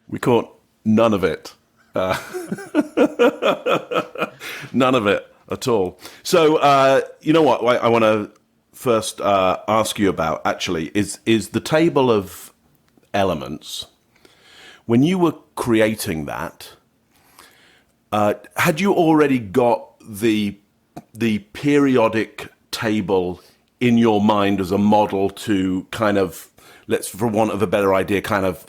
We caught none of it. None of it at all. So, you know what I want to first ask you about, actually, is the table of elements. When you were creating that, had you already got the periodic table in your mind as a model to kind of, let's, for want of a better idea, kind of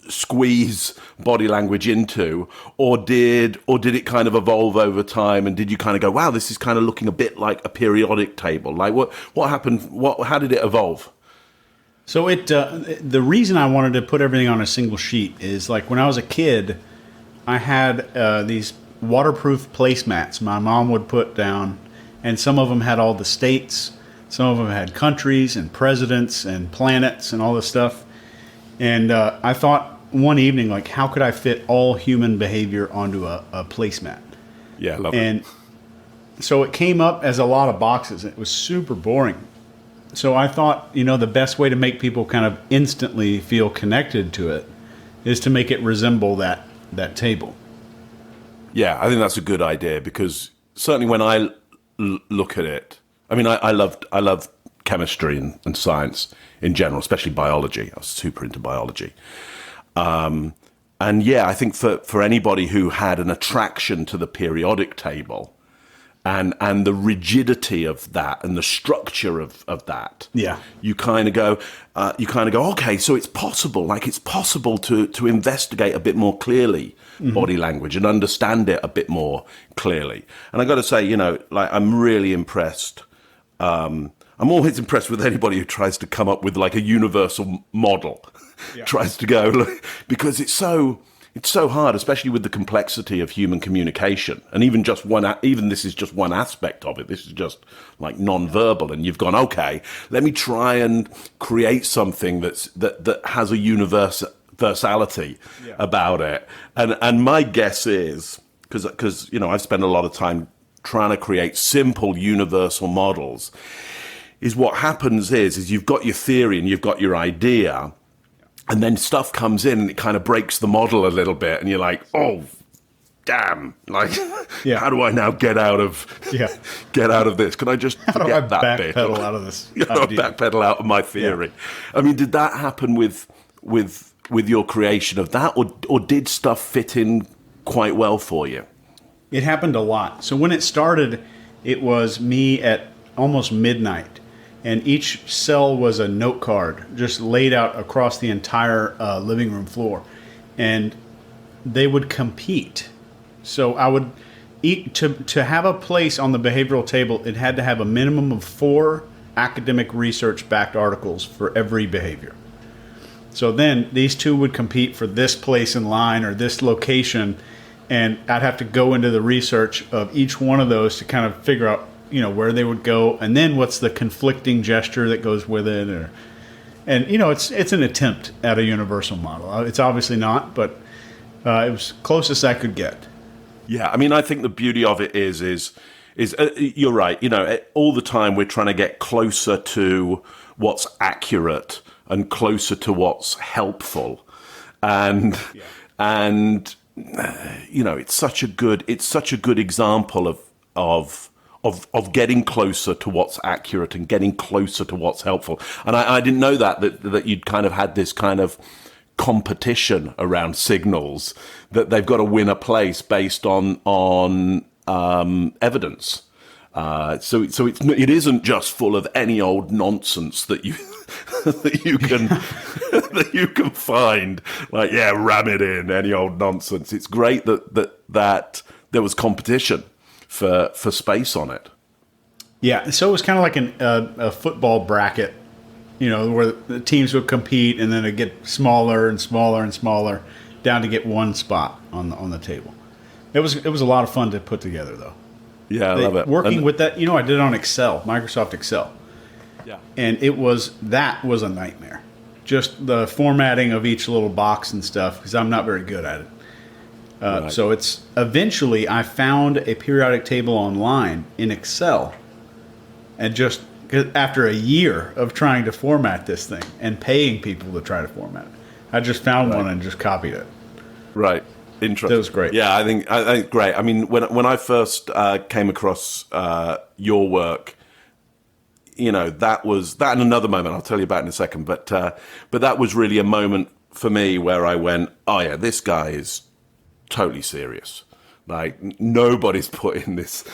squeeze body language into, or did it kind of evolve over time, and did you kind of go, wow, this is kind of looking a bit like a periodic table? Like what happened? How did it evolve? So the reason I wanted to put everything on a single sheet is, like, when I was a kid, I had these waterproof placemats my mom would put down, and some of them had all the states, some of them had countries and presidents and planets and all this stuff. And I thought one evening, like, how could I fit all human behavior onto a placemat? Yeah, I love it. And so it came up as a lot of boxes. It was super boring. So I thought, the best way to make people kind of instantly feel connected to it is to make it resemble that table. Yeah, I think that's a good idea, because certainly when I look at it, I mean, I love chemistry and science in general, especially biology. I was super into biology. And yeah, I think for anybody who had an attraction to the periodic table and the rigidity of that and the structure of that, yeah, you kind of go, okay, so it's possible. Like, it's possible to investigate a bit more clearly body language and understand it a bit more clearly. And I got to say, like, I'm really impressed. I'm always impressed with anybody who tries to come up with like a universal model, yeah. Tries to go, because it's so hard, especially with the complexity of human communication. And even this is just one aspect of it. This is just like non-verbal. And you've gone, okay, let me try and create something that has a universality about it. And my guess is, because I've spent a lot of time trying to create simple universal models, is what happens is you've got your theory and you've got your idea, and then stuff comes in and it kind of breaks the model a little bit, and you're like, oh, damn! Like, yeah. How do I now get out of this? Can I just forget that bit? Backpedal out of this. Backpedal out of my theory. Yeah. I mean, did that happen with your creation of that, or did stuff fit in quite well for you? It happened a lot. So when it started, it was me at almost midnight, and each cell was a note card just laid out across the entire living room floor, and they would compete. So I would to have a place on the behavioral table, it had to have a minimum of 4 academic research-backed articles for every behavior. So then these two would compete for this place in line or this location, and I'd have to go into the research of each one of those to kind of figure out, where they would go, and then what's the conflicting gesture that goes with it, it's an attempt at a universal model. It's obviously not, but it was closest I could get. Yeah, I mean, I think the beauty of it is you're right. All the time we're trying to get closer to what's accurate and closer to what's helpful, and it's such a good example of getting closer to what's accurate and getting closer to what's helpful. And I didn't know that you'd kind of had this kind of competition around signals, that they've got to win a place based on evidence. So it isn't just full of any old nonsense that you that you can find, like, ram it in, any old nonsense. It's great that there was competition for space on it. Yeah, so it was kind of like a football bracket, where the teams would compete, and then it'd get smaller and smaller and smaller, down to get one spot on the table. It was a lot of fun to put together, though. Yeah, I love it. Working with that, I did it on Excel, Microsoft Excel. Yeah. And that was a nightmare. Just the formatting of each little box and stuff, because I'm not very good at it. Right. So eventually I found a periodic table online in Excel, and just after a year of trying to format this thing and paying people to try to format it, I just found one and just copied it. Right. Interesting. That was great. Yeah, I think great. I mean, when I first came across your work, that was that, and another moment I'll tell you about in a second. But that was really a moment for me where I went, oh yeah, this guy is totally serious. Like, nobody's put in this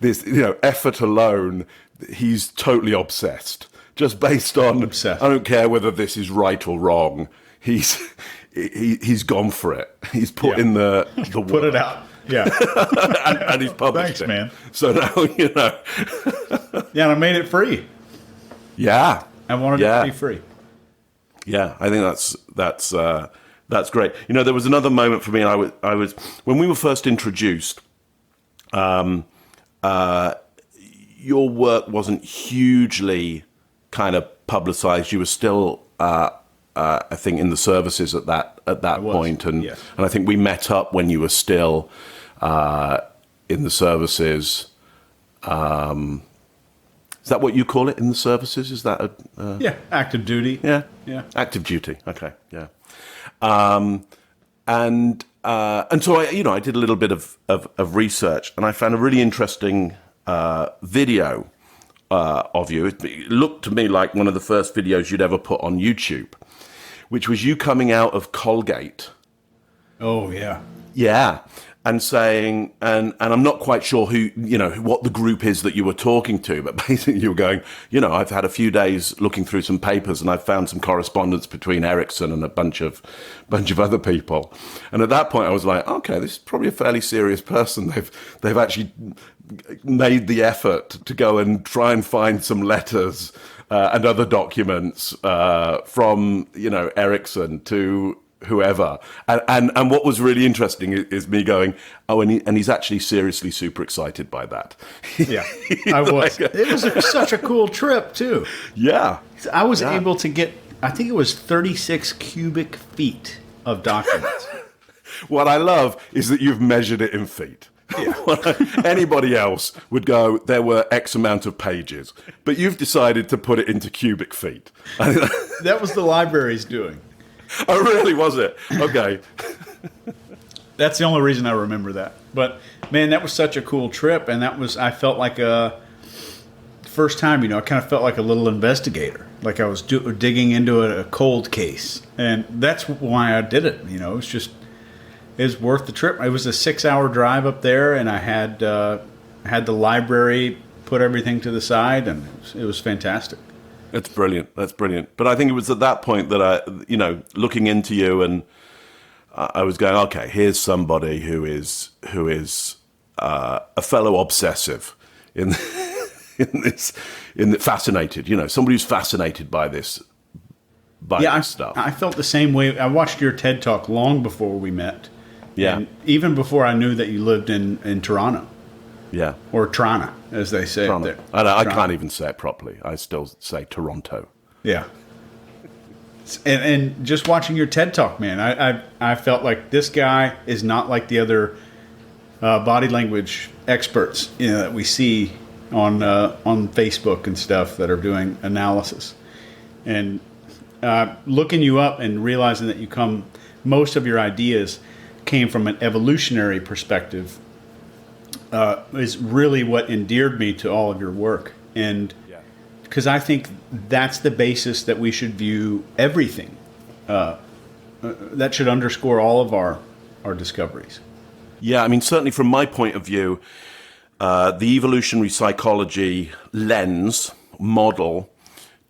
effort alone. He's totally obsessed, just based on Obsessed. I don't care whether this is right or wrong. He's gone for it. He's put in the Put work. it out. Yeah. and he's published Thanks, it. man. So now Yeah, and I made it free. Yeah, I wanted it to be free. Yeah, I think that's great. There was another moment for me. I was when we were first introduced. Your work wasn't hugely kind of publicized. You were still, I think, in the services at that point, and yes. and I think we met up when you were still in the services. Is that what you call it, in the services? Is that Yeah, active duty. Yeah. Active duty. Okay. Yeah. And so I did a little bit of research, and I found a really interesting video of you. It looked to me like one of the first videos you'd ever put on YouTube, which was you coming out of Colgate. Oh yeah. Yeah. And saying, and I'm not quite sure what the group is that you were talking to, but basically you were going, I've had a few days looking through some papers and I've found some correspondence between Ericsson and a bunch of other people. And at that point I was like, okay, this is probably a fairly serious person. They've actually made the effort to go and try and find some letters and other documents from, Ericsson to whoever, and what was really interesting is me going, oh, and he's actually seriously super excited by that. Yeah, I was. It was such a cool trip too. Yeah, I was able to get, I think it was 36 cubic feet of documents. What I love is that you've measured it in feet. Yeah. Anybody else would go, there were X amount of pages, but you've decided to put it into cubic feet. That was the library's doing. Oh, really? Was it? Okay. That's the only reason I remember that. But man, that was such a cool trip, and I felt like first time, I kind of felt like a little investigator, like I was digging into a cold case, and that's why I did it. It was worth the trip. It was a 6-hour drive up there, and I had the library put everything to the side, and it was fantastic. That's brilliant. But I think it was at that point that I, looking into you, and I was going, okay, here's somebody who is a fellow obsessive in fascinated, somebody who's fascinated by this stuff. I felt the same way. I watched your TED Talk long before we met. Yeah. And even before I knew that you lived in Toronto. Yeah. Or Toronto, as they say up there. I can't even say it properly. I still say Toronto. Yeah. And just watching your TED Talk, man, I felt like this guy is not like the other body language experts that we see on Facebook and stuff that are doing analysis. And looking you up and realizing that most of your ideas came from an evolutionary perspective is really what endeared me to all of your work. And because I think that's the basis that we should view everything. That should underscore all of our discoveries. Yeah, I mean, certainly from my point of view, the evolutionary psychology lens model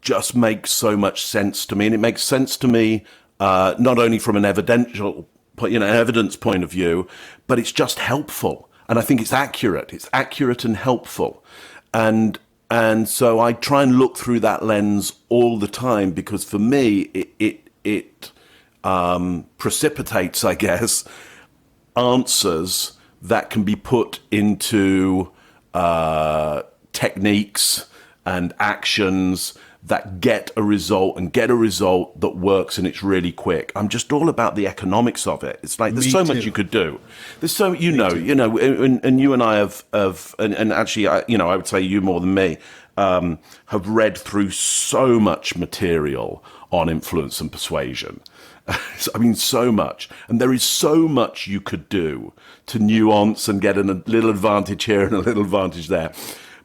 just makes so much sense to me. And it makes sense to me not only from an evidence point of view, but it's just helpful. And I think it's accurate. It's accurate and helpful. And so I try and look through that lens all the time, because for me, it precipitates, I guess, answers that can be put into techniques and actions that get a result that works, and it's really quick. I'm just all about the economics of it. It's like there's so much you could do. There's so and you and I have and actually I would say you more than me have read through so much material on influence and persuasion, I mean, so much. And there is so much you could do to nuance and get a little advantage here and a little advantage there.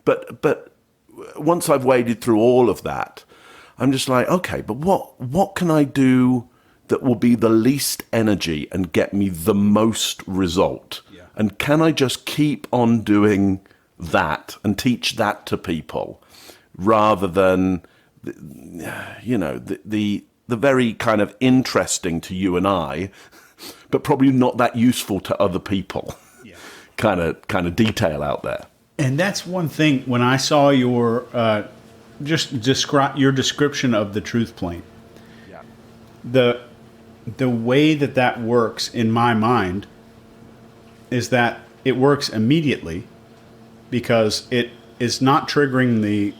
But once I've waded through all of that, I'm just like, okay, but what can I do that will be the least energy and get me the most result? Yeah. And can I just keep on doing that and teach that to people rather than, the very kind of interesting to you and I, but probably not that useful to other people, kind of detail out there. And that's one thing, when I saw your your description of the truth plane, the way that works in my mind is that it works immediately because it is not triggering the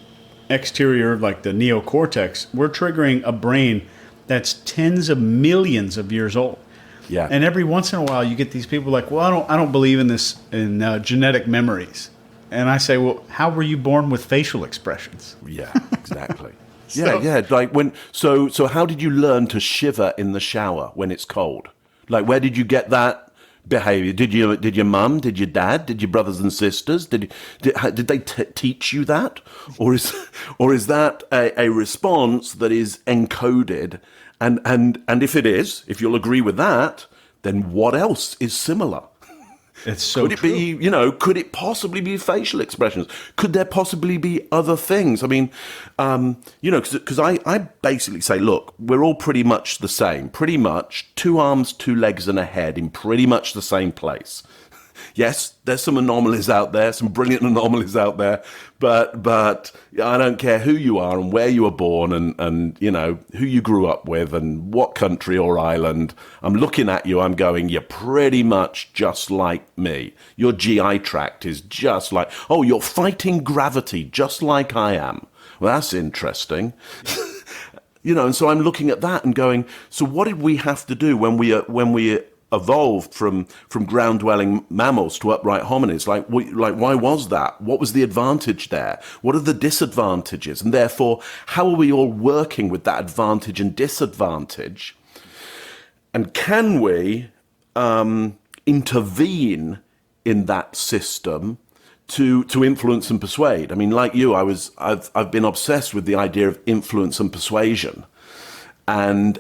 exterior, like the neocortex. We're triggering a brain that's tens of millions of years old. Yeah. And every once in a while you get these people like, well, I don't believe in this, in genetic memories. And I say, well, how were you born with facial expressions? Yeah, exactly. Yeah. Like so how did you learn to shiver in the shower when it's cold? Like, where did you get that behavior? Did your mum, did your dad, did your brothers and sisters, did they teach you that? Or is that a response that is encoded? And if it is, if you'll agree with that, then what else is similar? It's so could it true. be, could it possibly be facial expressions? Could there possibly be other things? I mean, because I basically say, look, we're all pretty much the same. Pretty much 2 arms, 2 legs and a head in pretty much the same place. Yes, there's some anomalies out there, some brilliant anomalies out there, but I don't care who you are and where you were born and who you grew up with and what country or island. I'm looking at you, I'm going, you're pretty much just like me. Your GI tract is just like, oh, you're fighting gravity just like I am. Well, that's interesting. And so I'm looking at that and going, so what did we have to do when we evolved from ground-dwelling mammals to upright hominids? Like, why was that? What was the advantage there? What are the disadvantages? And therefore, how are we all working with that advantage and disadvantage? And can we intervene in that system to influence and persuade? I mean, like you, I've been obsessed with the idea of influence and persuasion, and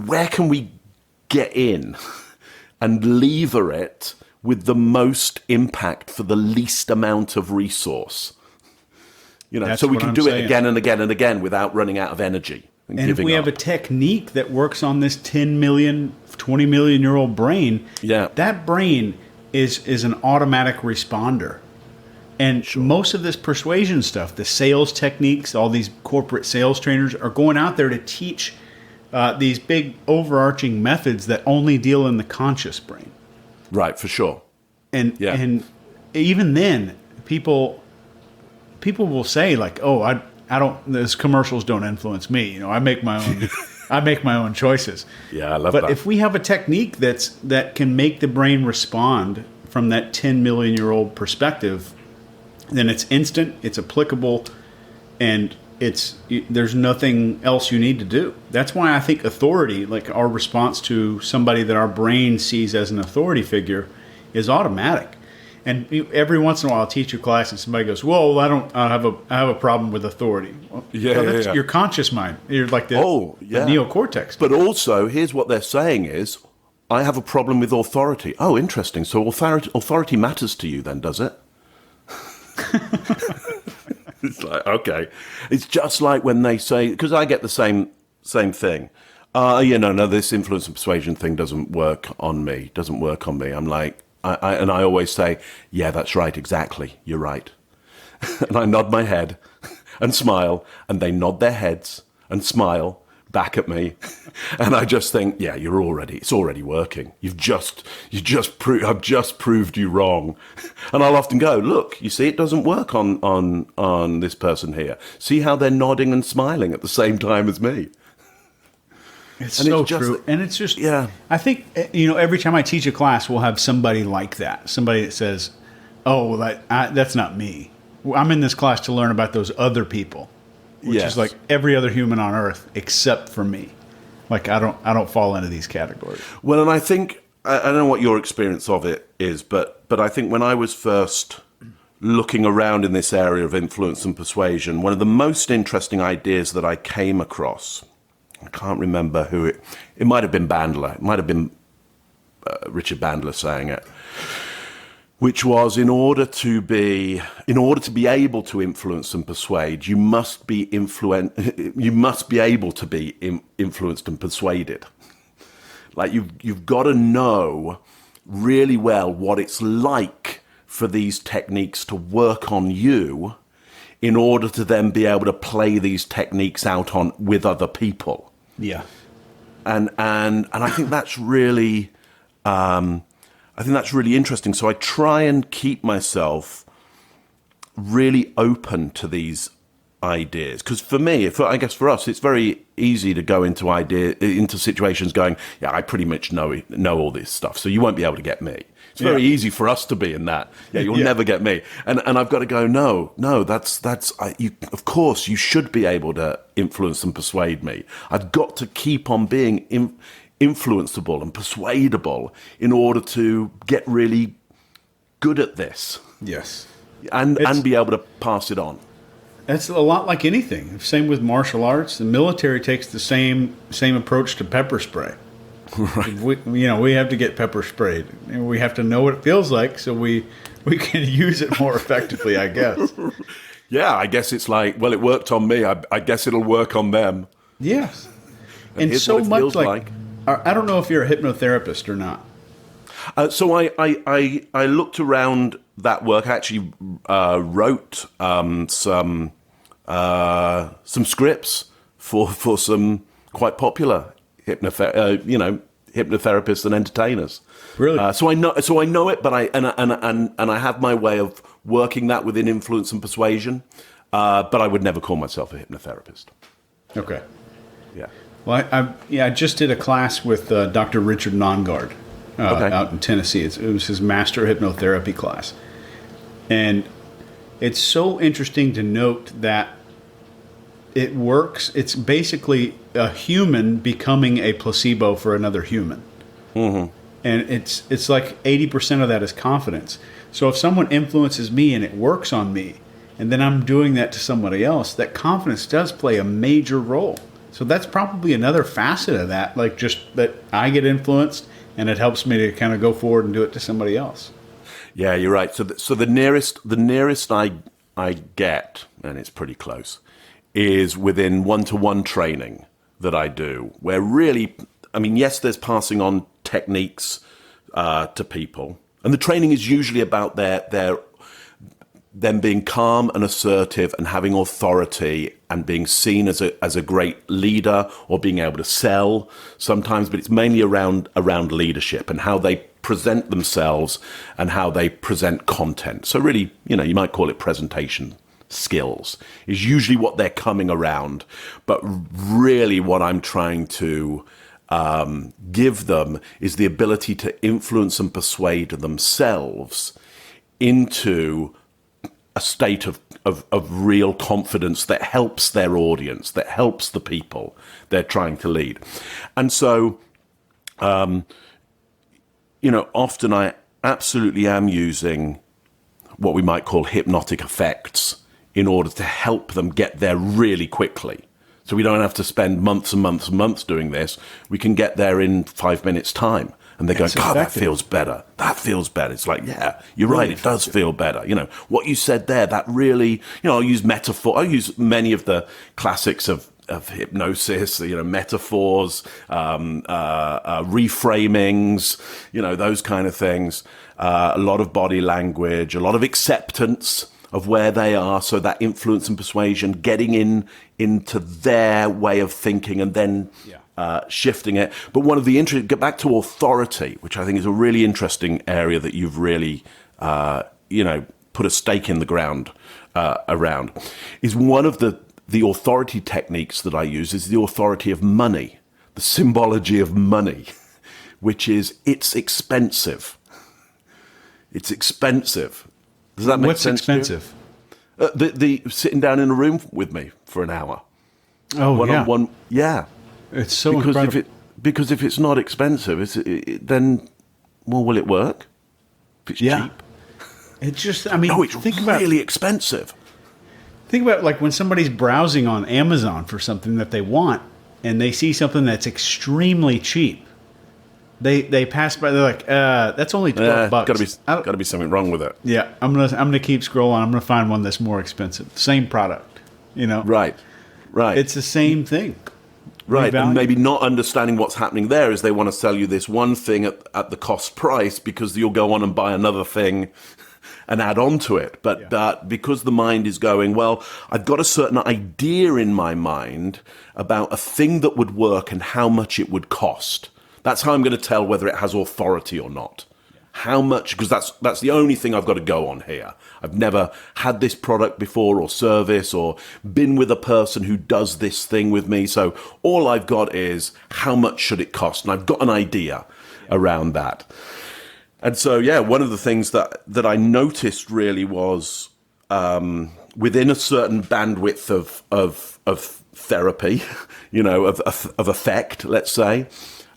where can we get in and lever it with the most impact for the least amount of resource? So we can do it again and again and again without running out of energy. And if we have a technique that works on this 10 million, 20 million year old brain, that brain is an automatic responder. And most of this persuasion stuff, the sales techniques, all these corporate sales trainers are going out there to teach these big overarching methods that only deal in the conscious brain. Right, for sure. And even then, people will say like, "Oh, I don't. Those commercials don't influence me. I make my own. I make my own choices." Yeah, I love that. But if we have a technique that can make the brain respond from that 10 million year old perspective, then it's instant, it's applicable, and there's nothing else you need to do. That's why I think authority, like our response to somebody that our brain sees as an authority figure, is automatic. And every once in a while, I'll teach a class, and somebody goes, "Well, I have a problem with authority." Well, that's your conscious mind. You're like the neocortex. But also, here's what they're saying is, I have a problem with authority. Oh, interesting. So authority matters to you then, does it? It's like, okay. It's just like when they say, because I get the same thing. No, this influence and persuasion thing doesn't work on me. I'm like, I always say, yeah, that's right, exactly. You're right. And I nod my head and smile, and they nod their heads and smile back at me, and I just think, yeah, it's already working. I've just proved you wrong. And I'll often go, look, you see, it doesn't work on this person here. See how they're nodding and smiling at the same time as me. It's so true. And it's just, I think, every time I teach a class, we'll have somebody like that. Somebody that says, oh, well, that's not me. I'm in this class to learn about those other people. Which is like every other human on Earth except for me. Like I don't fall into these categories. Well, and I think, I don't know what your experience of it is, but I think when I was first looking around in this area of influence and persuasion, one of the most interesting ideas that I came across, I can't remember who it might have been Bandler, it might have been Richard Bandler saying it, which was in order to be able to influence and persuade, you must be able to be influenced and persuaded. Like you've got to know really well what it's like for these techniques to work on you in order to then be able to play these techniques out on with other people. Yeah. And I think that's really interesting. So I try and keep myself really open to these ideas, because for me, I guess for us, it's very easy to go into situations going, yeah, I pretty much know all this stuff, so you won't be able to get me. It's very easy for us to be in that. Yeah, you'll never get me. And I've got to go, no, of course you should be able to influence and persuade me. I've got to keep on being influenceable and persuadable in order to get really good at this. Yes. And be able to pass it on. That's a lot like anything. Same with martial arts. The military takes the same approach to pepper spray. Right. We have to get pepper sprayed. We have to know what it feels like so we can use it more effectively, I guess. Yeah, I guess it's like, well, it worked on me. I guess it'll work on them. Yes. And so much like I don't know if you're a hypnotherapist or not. So I looked around that work. I actually wrote some scripts for some quite popular hypnotherapists and entertainers. Really? So I know it, but I have my way of working that within influence and persuasion. But I would never call myself a hypnotherapist. Okay. Yeah. Well, I just did a class with Dr. Richard Nongard. Out in Tennessee. It was his master hypnotherapy class. And it's so interesting to note that it works. It's basically a human becoming a placebo for another human. Mm-hmm. And it's like 80% of that is confidence. So if someone influences me and it works on me, and then I'm doing that to somebody else, that confidence does play a major role. So that's probably another facet of that, like just that I get influenced, and it helps me to kind of go forward and do it to somebody else. Yeah, you're right. So the nearest I get, and it's pretty close, is within one-to-one training that I do, where really, I mean, yes, there's passing on techniques to people, and the training is usually about them being calm and assertive and having authority and being seen as a great leader or being able to sell sometimes, but it's mainly around leadership and how they present themselves and how they present content. So really, you might call it presentation skills is usually what they're coming around. But really what I'm trying to give them is the ability to influence and persuade themselves into a state of real confidence that helps their audience, that helps the people they're trying to lead. And so, often I absolutely am using what we might call hypnotic effects in order to help them get there really quickly. So we don't have to spend months and months and months doing this. We can get there in 5 minutes' time. And they go, God, that feels better. That feels better. It's like, yeah, you're right. It does feel better. What you said there, that really, I'll use metaphor. I'll use many of the classics of hypnosis, metaphors, reframings, those kind of things. A lot of body language, a lot of acceptance of where they are. So that influence and persuasion, getting into their way of thinking and then shifting it. But one of the get back to authority, which I think is a really interesting area that you've really, put a stake in the ground around, is one of the authority techniques that I use is the authority of money, the symbology of money, which is it's expensive. It's expensive. Does that make sense? What's expensive? The sitting down in a room with me for an hour. Oh, one on one. Yeah. It's so because incredible. if it's not expensive, then well, will it work? If it's cheap? It's just, I mean, No, it's think really expensive. think about like when somebody's browsing on Amazon for something that they want and they see something that's extremely cheap. They pass by, they're like, that's only $12. Gotta be something wrong with it. Yeah, I'm gonna keep scrolling. I'm gonna find one that's more expensive. Same product, you know. Right. It's the same thing. Right, Revalue. and maybe not understanding what's happening there is they want to sell you this one thing at the cost price because you'll go on and buy another thing and add on to it. But because the mind is going, well, I've got a certain idea in my mind about a thing that would work and how much it would cost. That's how I'm going to tell whether it has authority or not. How much, because that's the only thing I've got to go on here. I've never had this product before or service or been with a person who does this thing with me. So all I've got is how much should it cost? And I've got an idea around that. And so, one of the things that I noticed really was within a certain bandwidth of therapy, of effect, let's say,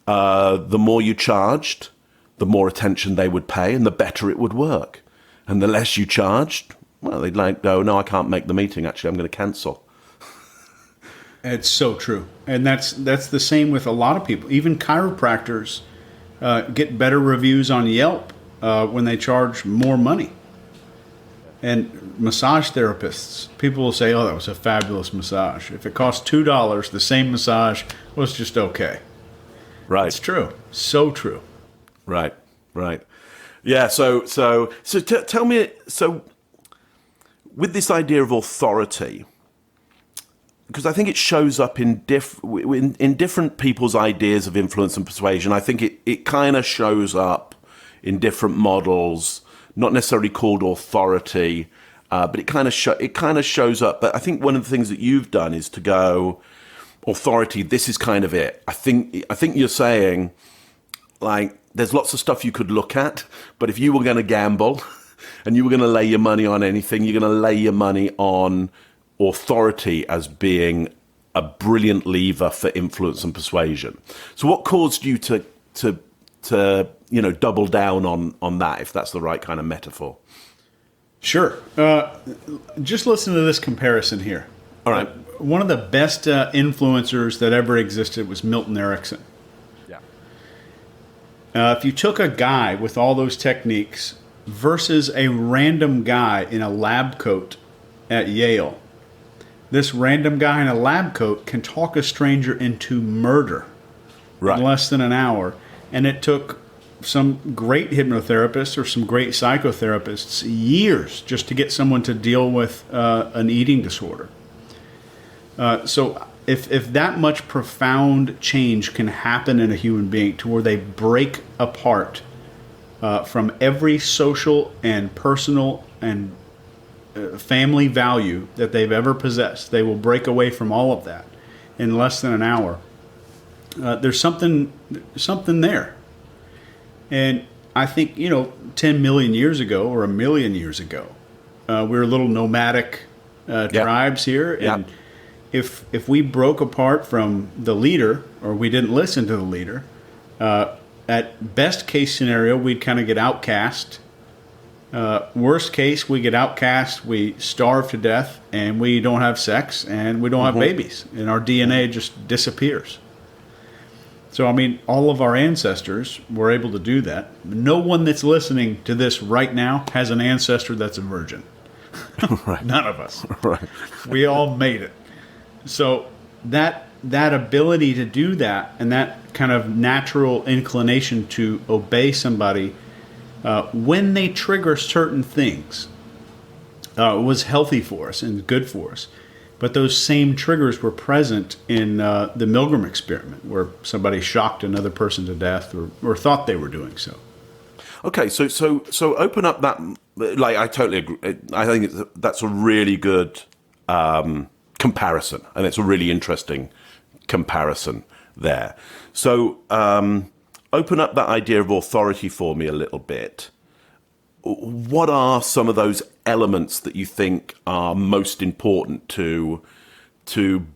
the more you charged, the more attention they would pay and the better it would work. And the less you charged, well, they'd like, no, I can't make the meeting. Actually, I'm going to cancel. It's so true. And that's the same with a lot of people. Even chiropractors get better reviews on Yelp when they charge more money. And massage therapists, people will say, oh, that was a fabulous massage. If it cost $2, the same massage was just okay. Right. It's true. So true. Right. Yeah. So tell me. So, with this idea of authority, because I think it shows up in different people's ideas of influence and persuasion. I think it kind of shows up in different models, not necessarily called authority, but it kind of shows up. But I think one of the things that you've done is to go, authority. This is kind of it. I think you're saying, like, there's lots of stuff you could look at, but if you were going to gamble and you were going to lay your money on anything, you're going to lay your money on authority as being a brilliant lever for influence and persuasion. So what caused you to double down on that, if that's the right kind of metaphor? Sure. Just listen to this comparison here. All right. One of the best influencers that ever existed was Milton Erickson. If you took a guy with all those techniques versus a random guy in a lab coat at Yale, this random guy in a lab coat can talk a stranger into murder in less than an hour. And it took some great hypnotherapists or some great psychotherapists years just to get someone to deal with an eating disorder. So if that much profound change can happen in a human being to where they break apart from every social and personal and family value that they've ever possessed, they will break away from all of that in less than an hour. There's something there. And I think, 10 million years ago or a million years ago, we were little nomadic tribes here. And if we broke apart from the leader or we didn't listen to the leader, at best case scenario, we'd kind of get outcast. Worst case, we get outcast, we starve to death, and we don't have sex, and we don't have babies, and our DNA just disappears. So, I mean, all of our ancestors were able to do that. No one that's listening to this right now has an ancestor that's a virgin. Right. None of us. Right. We all made it. So that ability to do that and that kind of natural inclination to obey somebody when they trigger certain things was healthy for us and good for us. But those same triggers were present in the Milgram experiment, where somebody shocked another person to death or thought they were doing so. Okay, so open up that. Like, I totally agree. I think that's a really good comparison, and it's a really interesting comparison there. So open up that idea of authority for me a little bit. What are some of those elements that you think are most important to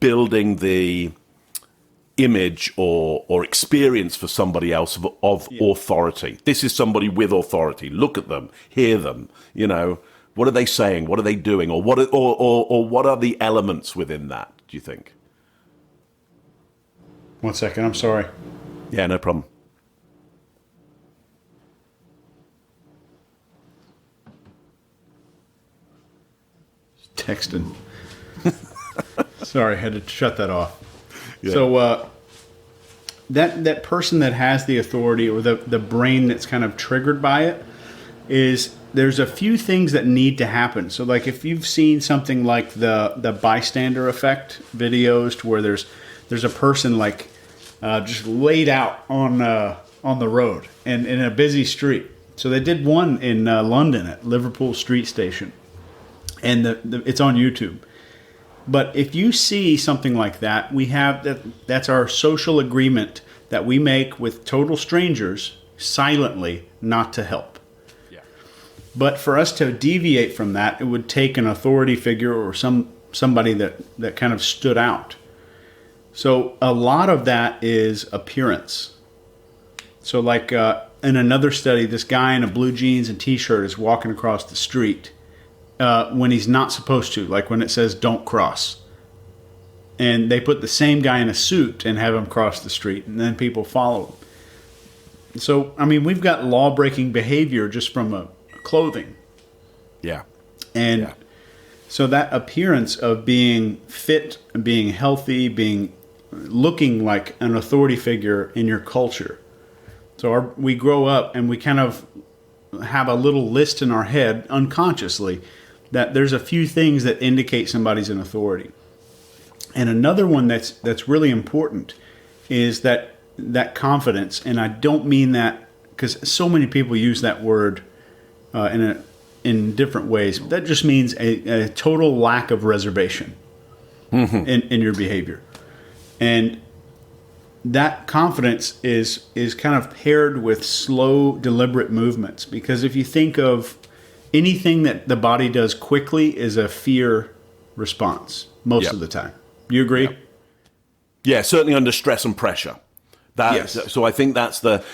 building the image or experience for somebody else of authority. This is somebody with authority. Look at them, hear them. You know, what are they saying? What are they doing? Or what are the elements within that? Do you think? 1 second, I'm sorry. Yeah, no problem. Texting. Sorry, I had to shut that off. Yeah. So that person that has the authority, or the brain that's kind of triggered by it, is there's a few things that need to happen. So like if you've seen something like the bystander effect videos, to where there's a person like just laid out on the road and in a busy street. So they did one in London at Liverpool Street Station, and it's on YouTube. But if you see something like that, we have that's our social agreement that we make with total strangers silently not to help. Yeah. But for us to deviate from that, it would take an authority figure or somebody that kind of stood out. So a lot of that is appearance. So like in another study, this guy in a blue jeans and t-shirt is walking across the street when he's not supposed to, like when it says don't cross. And they put the same guy in a suit and have him cross the street, and then people follow him. So, I mean, we've got law-breaking behavior just from clothing. Yeah. And so that appearance of being fit, being healthy, looking like an authority figure in your culture. So we grow up and we kind of have a little list in our head unconsciously that there's a few things that indicate somebody's an authority. And another one that's really important is that confidence. And I don't mean that because so many people use that word in different ways. That just means a total lack of reservation in your behavior. And that confidence is kind of paired with slow, deliberate movements. Because if you think of anything that the body does quickly is a fear response most of the time. You agree? Yeah, certainly under stress and pressure. Yes. So I think that's the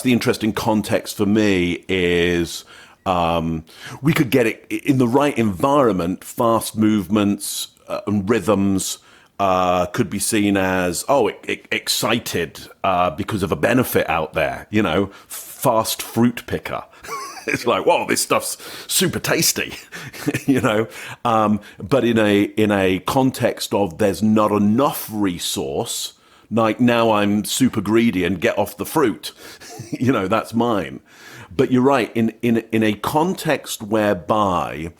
interesting context for me is we could get it in the right environment. Fast movements and rhythms could be seen as excited because of a benefit out there. You know, fast fruit picker. It's like, whoa, this stuff's super tasty, you know. But in a context of there's not enough resource, like now I'm super greedy and get off the fruit, you know, that's mine. But you're right, in a context whereby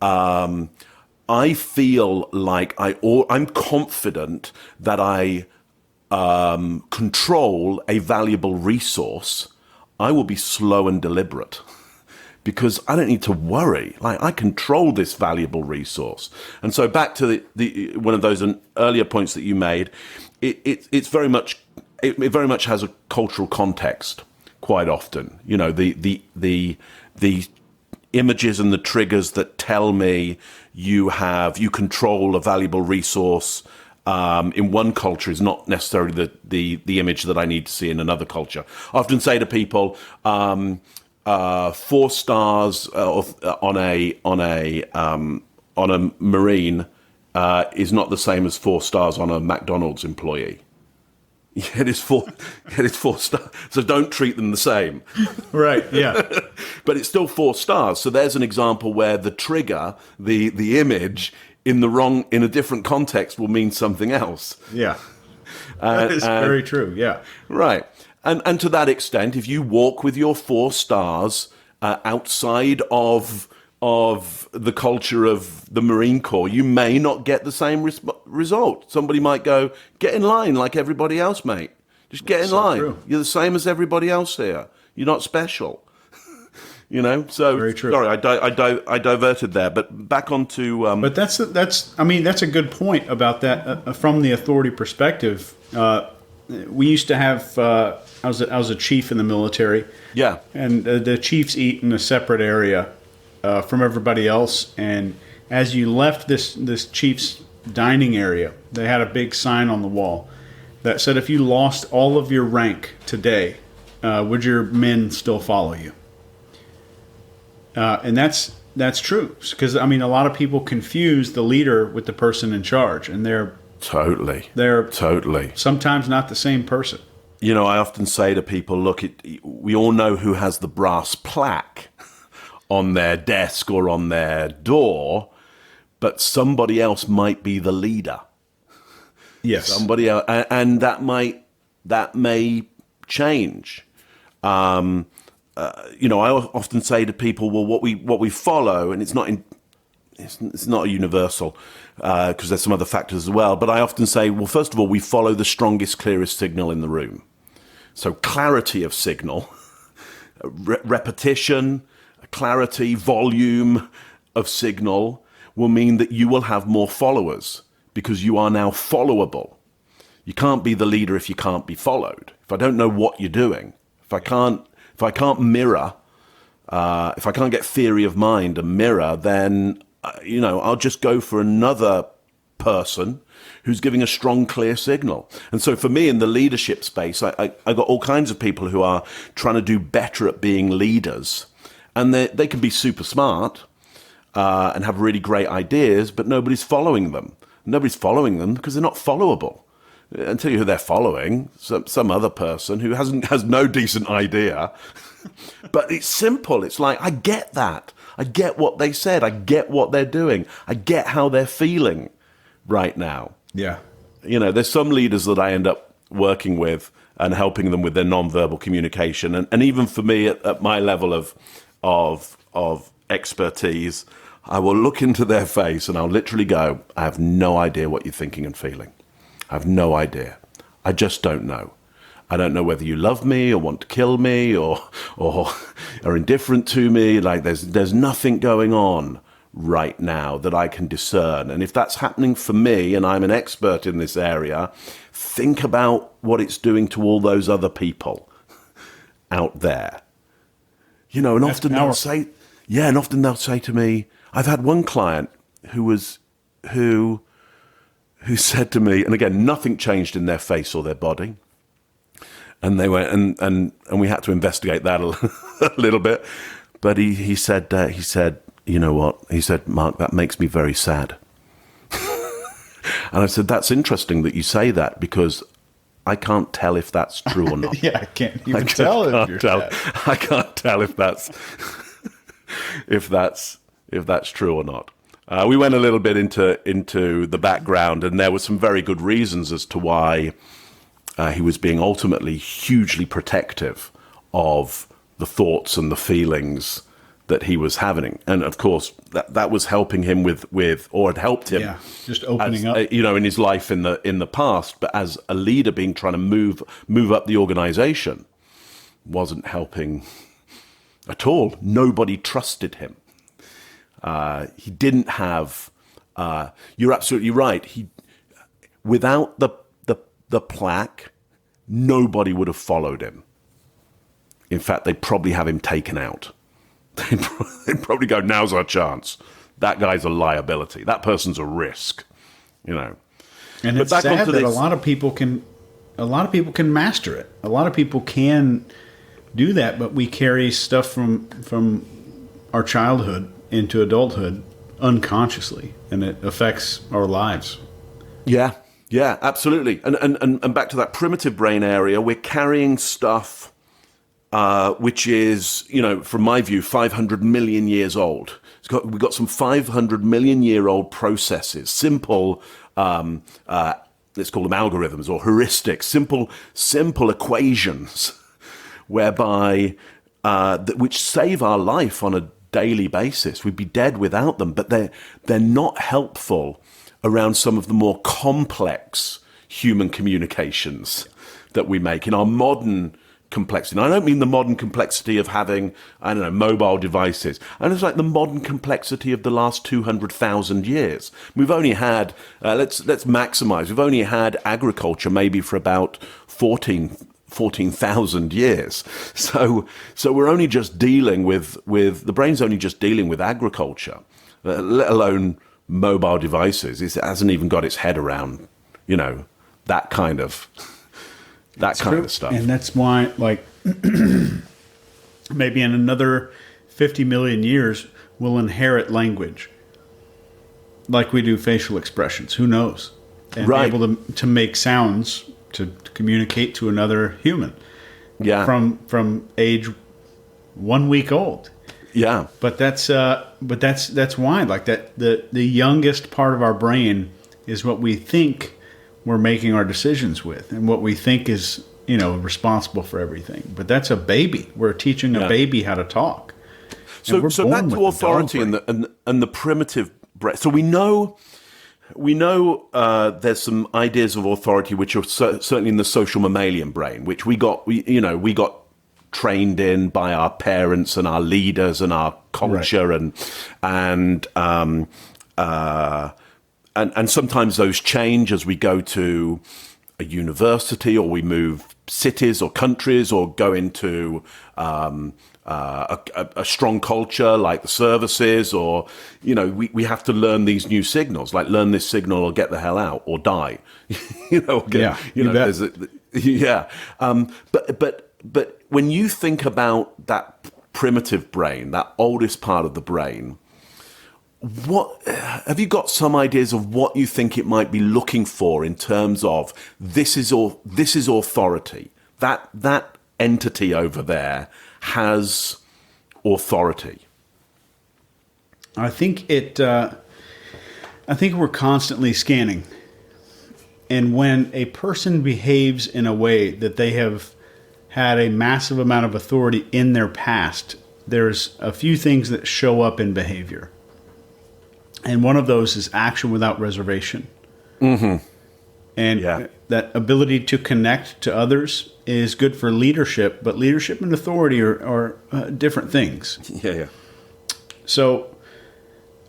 I feel like I'm confident that I control a valuable resource, I will be slow and deliberate because I don't need to worry. Like, I control this valuable resource. And so back to the one of those earlier points that you made, it very much has a cultural context quite often. You know, the images and the triggers that tell me you control a valuable resource in one culture is not necessarily the image that I need to see in another culture. I often say to people, 4 stars on a Marine is not the same as 4 stars on a McDonald's employee. It is 4 stars. So don't treat them the same. Right, yeah. But it's still 4 stars. So there's an example where the trigger, the image, in a different context will mean something else. Yeah. That is very true, yeah. Right. And to that extent, if you walk with your 4 stars outside of the culture of the Marine Corps, you may not get the same result. Somebody might go, get in line like everybody else, mate. Just get in line. True. You're the same as everybody else here. You're not special. You know, so very true. Sorry, I diverted there, but back onto. But that's a good point about that from the authority perspective. We used to have. I was a chief in the military. Yeah, and the chiefs eat in a separate area from everybody else. And as you left this chief's dining area, they had a big sign on the wall, that said if you lost all of your rank today, would your men still follow you? And that's true, because I mean, a lot of people confuse the leader with the person in charge, and they're totally sometimes not the same person. You know, I often say to people, look, we all know who has the brass plaque on their desk or on their door, but somebody else might be the leader. Yes, somebody else, and that may change. You know, I often say to people, well, what we follow, and it's not a universal, because there's some other factors as well. But I often say, well, first of all, we follow the strongest, clearest signal in the room. So clarity of signal, repetition, clarity, volume of signal will mean that you will have more followers because you are now followable. You can't be the leader if you can't be followed. If I don't know what you're doing, if I can't mirror, if I can't get theory of mind and mirror, then, you know, I'll just go for another person who's giving a strong, clear signal. And so for me in the leadership space, I got all kinds of people who are trying to do better at being leaders. And they can be super smart and have really great ideas, but nobody's following them. Nobody's following them because they're not followable. I'll tell you who they're following, some other person who has no decent idea. But it's simple. It's like, I get that. I get what they said. I get what they're doing. I get how they're feeling right now. Yeah. You know, there's some leaders that I end up working with and helping them with their nonverbal communication. And even for me at my level of expertise, I will look into their face and I'll literally go, I have no idea what you're thinking and feeling. I have no idea. I just don't know. I don't know whether you love me or want to kill me or are indifferent to me. Like there's nothing going on right now that I can discern. And if that's happening for me and I'm an expert in this area, think about what it's doing to all those other people out there. You know, and that's often powerful. they'll say to me, I've had one client who said to me, and again, nothing changed in their face or their body. And they went, and we had to investigate that a little bit. But he said, you know what? He said, Mark, that makes me very sad. And I said, that's interesting that you say that because I can't tell if that's true or not. Yeah, I can't even tell if you're sad. I can't tell if that's if that's true or not. We went a little bit into the background, and there were some very good reasons as to why he was being ultimately hugely protective of the thoughts and the feelings that he was having. And of course, that was helping him with or had helped him. Yeah, just opening up. You know, in his life in the past, but as a leader trying to move up the organization wasn't helping at all. Nobody trusted him. He didn't have. You're absolutely right. Without the plaque, nobody would have followed him. In fact, they'd probably have him taken out. They'd probably go, "Now's our chance. That guy's a liability. That person's a risk." You know. And it's sad that a lot of people can master it. A lot of people can do that, but we carry stuff from our childhood into adulthood unconsciously, and it affects our lives. Yeah, absolutely. And back to that primitive brain area, we're carrying stuff which is, you know, from my view, 500 million years old. We've got some 500 million year old processes, simple, let's call them algorithms or heuristics, simple equations, whereby which save our life on a daily basis. We'd be dead without them, but they're not helpful around some of the more complex human communications that we make in our modern complexity. And I don't mean the modern complexity of having, I don't know, mobile devices. And it's like the modern complexity of the last 200,000 years. We've only had, let's maximize, we've only had agriculture maybe for about 14,000 years. So we're only just dealing with the brain's only just dealing with agriculture, let alone mobile devices. It hasn't even got its head around, you know, that kind of stuff. And that's why, like, maybe in another 50 million years, we'll inherit language like we do facial expressions. Who knows? And be able to make sounds to communicate to another human. Yeah. From age 1 week old. Yeah. But that's why, like, that the youngest part of our brain is what we think we're making our decisions with, and what we think is, responsible for everything. But that's a baby. We're teaching a baby how to talk. So back to authority and the primitive breath. So we know there's some ideas of authority which are certainly in the social mammalian brain, which we got trained in by our parents and our leaders and our culture, and sometimes those change as we go to a university, or we move cities or countries, or go into a strong culture like the services, or we have to learn these new signals, like learn this signal or get the hell out or die. But when you think about that primitive brain, that oldest part of the brain, what have you got some ideas of what you think it might be looking for in terms of this is authority? That entity over there has authority. I think we're constantly scanning. And when a person behaves in a way that they have had a massive amount of authority in their past, there's a few things that show up in behavior. And one of those is action without reservation. Mm-hmm. And that ability to connect to others is good for leadership, but leadership and authority are different things. Yeah. So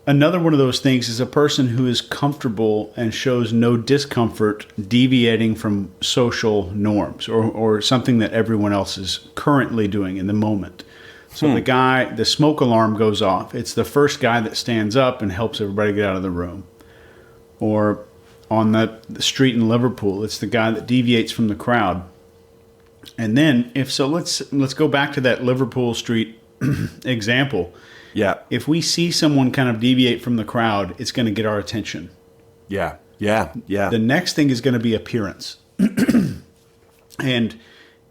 another one of those things is a person who is comfortable and shows no discomfort deviating from social norms or something that everyone else is currently doing in the moment. So the smoke alarm goes off. It's the first guy that stands up and helps everybody get out of the room. Or on the street in Liverpool, it's the guy that deviates from the crowd. And then let's go back to that Liverpool Street example. Yeah. If we see someone kind of deviate from the crowd, it's going to get our attention. Yeah. The next thing is going to be appearance. And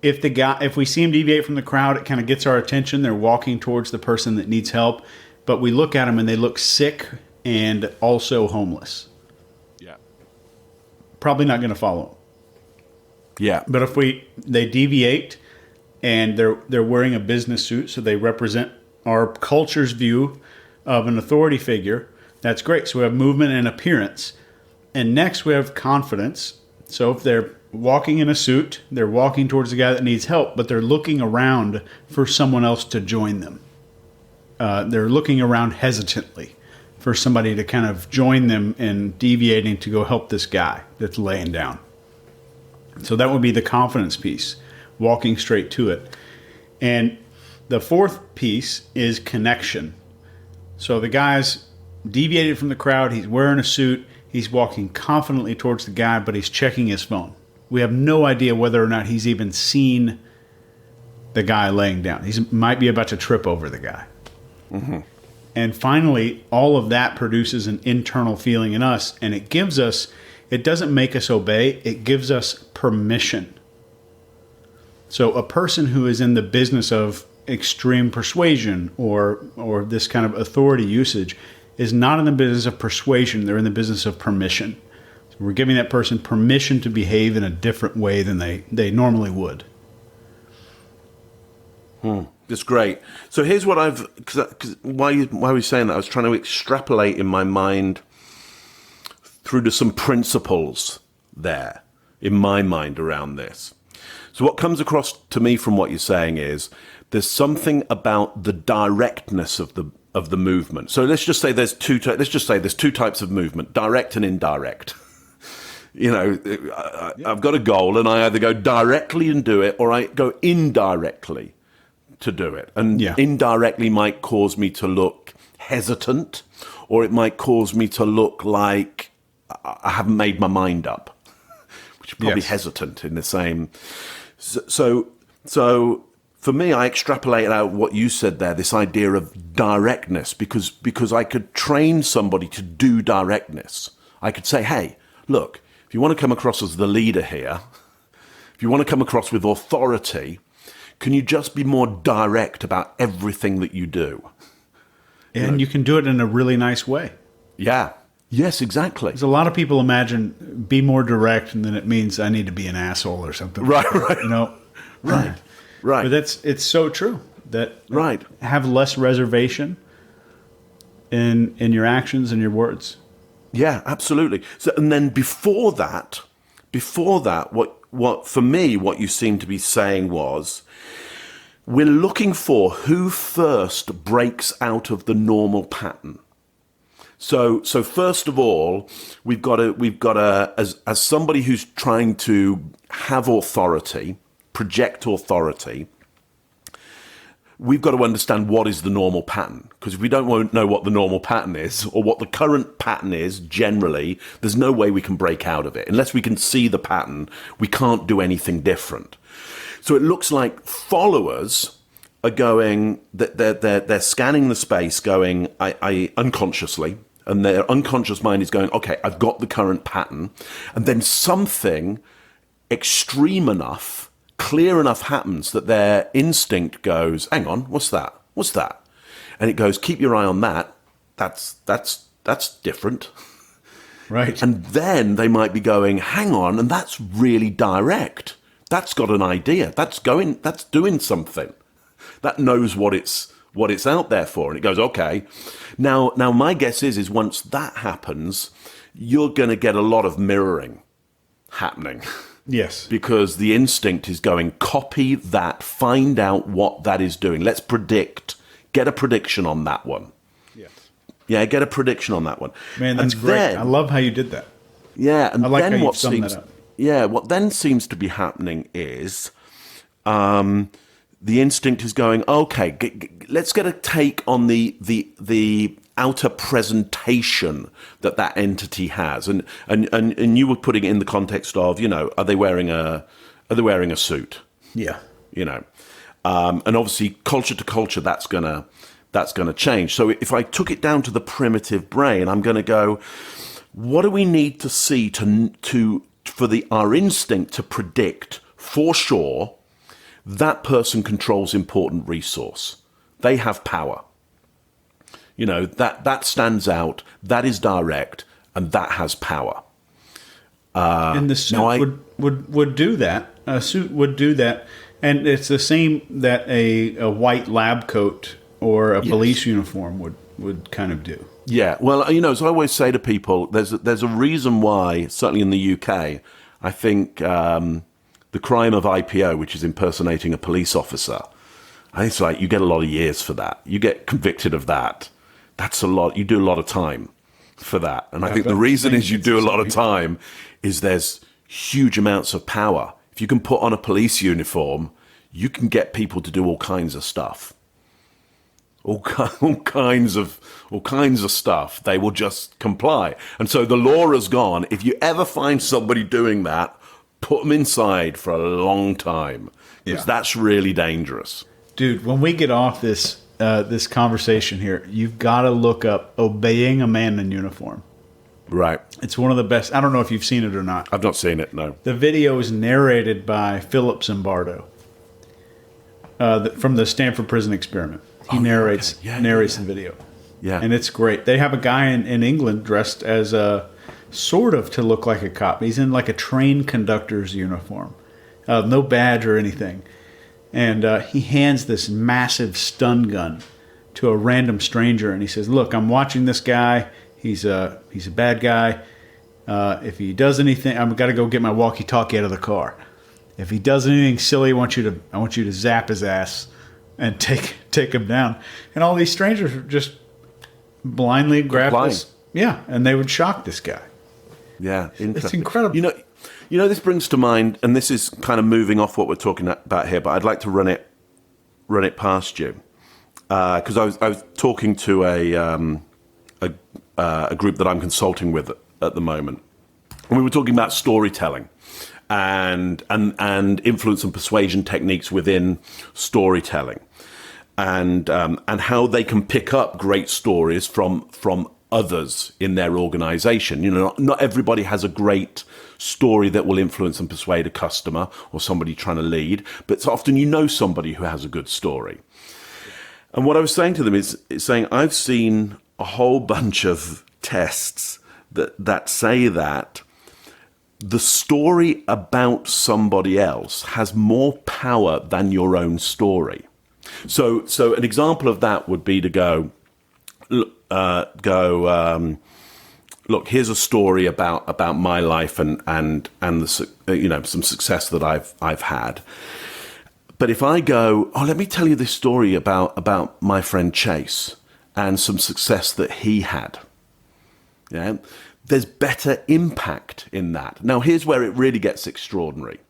if we see him deviate from the crowd, it kind of gets our attention. They're walking towards the person that needs help, but we look at them and they look sick and also homeless. Yeah. Probably not going to follow them. Yeah. But if they deviate and they're wearing a business suit, so they represent our culture's view of an authority figure, that's great. So we have movement and appearance. And next we have confidence. So if they're walking in a suit, they're walking towards the guy that needs help, but they're looking around for someone else to join them. They're looking around hesitantly for somebody to kind of join them in deviating to go help this guy that's laying down. So that would be the confidence piece, walking straight to it. And the fourth piece is connection. So the guy's deviated from the crowd. He's wearing a suit. He's walking confidently towards the guy, but he's checking his phone. We have no idea whether or not he's even seen the guy laying down. He might be about to trip over the guy. Mm-hmm. And finally, all of that produces an internal feeling in us, and it doesn't make us obey, it gives us permission. So a person who is in the business of extreme persuasion or this kind of authority usage is not in the business of persuasion, they're in the business of permission. So we're giving that person permission to behave in a different way than they normally would. That's great. So here's what why were you saying that? I was trying to extrapolate in my mind through to some principles there in my mind around this. So what comes across to me from what you're saying is there's something about the directness of the movement. So let's just say there's two types of movement: direct and indirect. I've got a goal, and I either go directly and do it, or I go indirectly to do it. And indirectly might cause me to look hesitant, or it might cause me to look like I haven't made my mind up, She's probably Yes. hesitant in the same. So for me, I extrapolated out what you said there, this idea of directness, because I could train somebody to do directness. I could say, hey, look, if you want to come across as the leader here, if you want to come across with authority, can you just be more direct about everything that you do? And you can do it in a really nice way. Yeah. Yes, exactly. Because a lot of people imagine be more direct, and then it means I need to be an asshole or something. Right, right. You know? Right. Right. But it's so true that Right. have less reservation in your actions and your words. Yeah, absolutely. So, and then before that, what for me, what you seem to be saying was, we're looking for who first breaks out of the normal pattern. So first of all, we've got to, as somebody who's trying to have authority, project authority, we've got to understand what is the normal pattern. Because if we don't know what the normal pattern is, or what the current pattern is generally, there's no way we can break out of it. Unless we can see the pattern, we can't do anything different. So it looks like followers are going, they're scanning the space, going, I unconsciously, and their unconscious mind is going, okay, I've got the current pattern, and then something extreme enough, clear enough happens that their instinct goes, hang on, what's that? What's that? And it goes, keep your eye on that. That's different. Right. And then they might be going, hang on, and that's really direct. That's got an idea. That's doing something. That knows what it's out there for. And it goes, okay. Now my guess is once that happens, you're going to get a lot of mirroring happening. Yes. Because the instinct is going, copy that, find out what that is doing. Let's predict. Get a prediction on that one. Yeah. Yeah, get a prediction on that one. Man, that's and great. Then, I love how you did that. Yeah, and I like then how you what summed seems that up. yeah, what then seems to be happening is the instinct is going, okay, let's get a take on the outer presentation that entity has, and you were putting it in the context of, are they wearing a suit? Yeah. And obviously culture to culture that's gonna change. So if I took it down to the primitive brain, I'm gonna go, what do we need to see for our instinct to predict for sure that person controls important resource. They have power. That stands out, that is direct, and that has power. And the suit would do that. A suit would do that. And it's the same that a white lab coat or a police uniform would kind of do. Yeah, well, as I always say to people, there's a reason why, certainly in the UK, I think the crime of IPO, which is impersonating a police officer, I think it's like you get a lot of years for that. You get convicted of that. That's a lot. You do a lot of time for that. And I think the reason is you do a lot of time is there's huge amounts of power. If you can put on a police uniform, you can get people to do all kinds of stuff. All kinds of stuff. They will just comply. And so the law has gone. If you ever find somebody doing that, put them inside for a long time, because that's really dangerous. Dude, when we get off this conversation here, you've got to look up Obeying a Man in Uniform. Right. It's one of the best. I don't know if you've seen it or not. I've not seen it, no. The video is narrated by Philip Zimbardo from the Stanford Prison Experiment. He narrates the video. Yeah. And it's great. They have a guy in England dressed as sort of to look like a cop. He's in like a train conductor's uniform. No badge or anything. And he hands this massive stun gun to a random stranger, and he says, "Look, I'm watching this guy. He's a bad guy. If he does anything, I've got to go get my walkie-talkie out of the car. If he does anything silly, I want you to zap his ass and take him down." And all these strangers would just blindly grab this. Yeah, and they would shock this guy. Yeah, It's incredible. This brings to mind, and this is kind of moving off what we're talking about here, but I'd like to run it past you, because I was talking to a group that I'm consulting with at the moment, and we were talking about storytelling, and influence and persuasion techniques within storytelling, and how they can pick up great stories from others in their organization. You know, not everybody has a great story that will influence and persuade a customer or somebody trying to lead, but it's often you know somebody who has a good story. And what I was saying to them is saying, I've seen a whole bunch of tests that say that the story about somebody else has more power than your own story. So an example of that would be to go, look, here's a story about my life and the, you know, some success that I've had. But if I go, let me tell you this story about my friend Chase and some success that he had, yeah, there's better impact in that. Now, here's where it really gets extraordinary.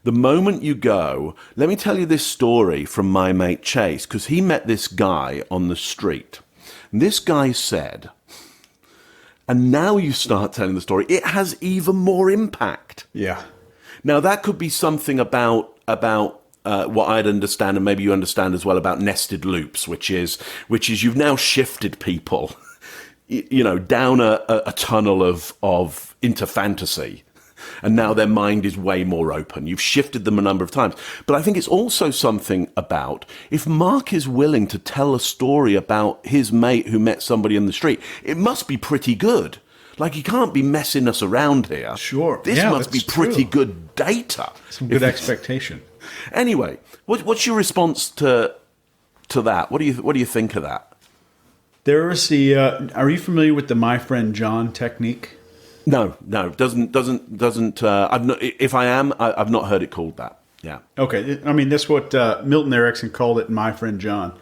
The moment you go, let me tell you this story from my mate Chase, because he met this guy on the street. And this guy said, and now you start telling the story, it has even more impact. Yeah. Now, that could be something about what I'd understand, and maybe you understand as well, about nested loops, which is you've now shifted people, you know, down a tunnel of into fantasy, and now their mind is way more open. You've shifted them a number of times. But I think it's also something about, if Mark is willing to tell a story about his mate who met somebody in the street, it must be pretty good. Like, he can't be messing us around here. Sure. This must be pretty good data. Some good expectation. Anyway, what's your response to that? What do you think of that? There's the. Are you familiar with the My Friend John technique? No, doesn't. I've not. If I am, I've not heard it called that. Yeah. Okay, I mean that's what Milton Erickson called it. My Friend John,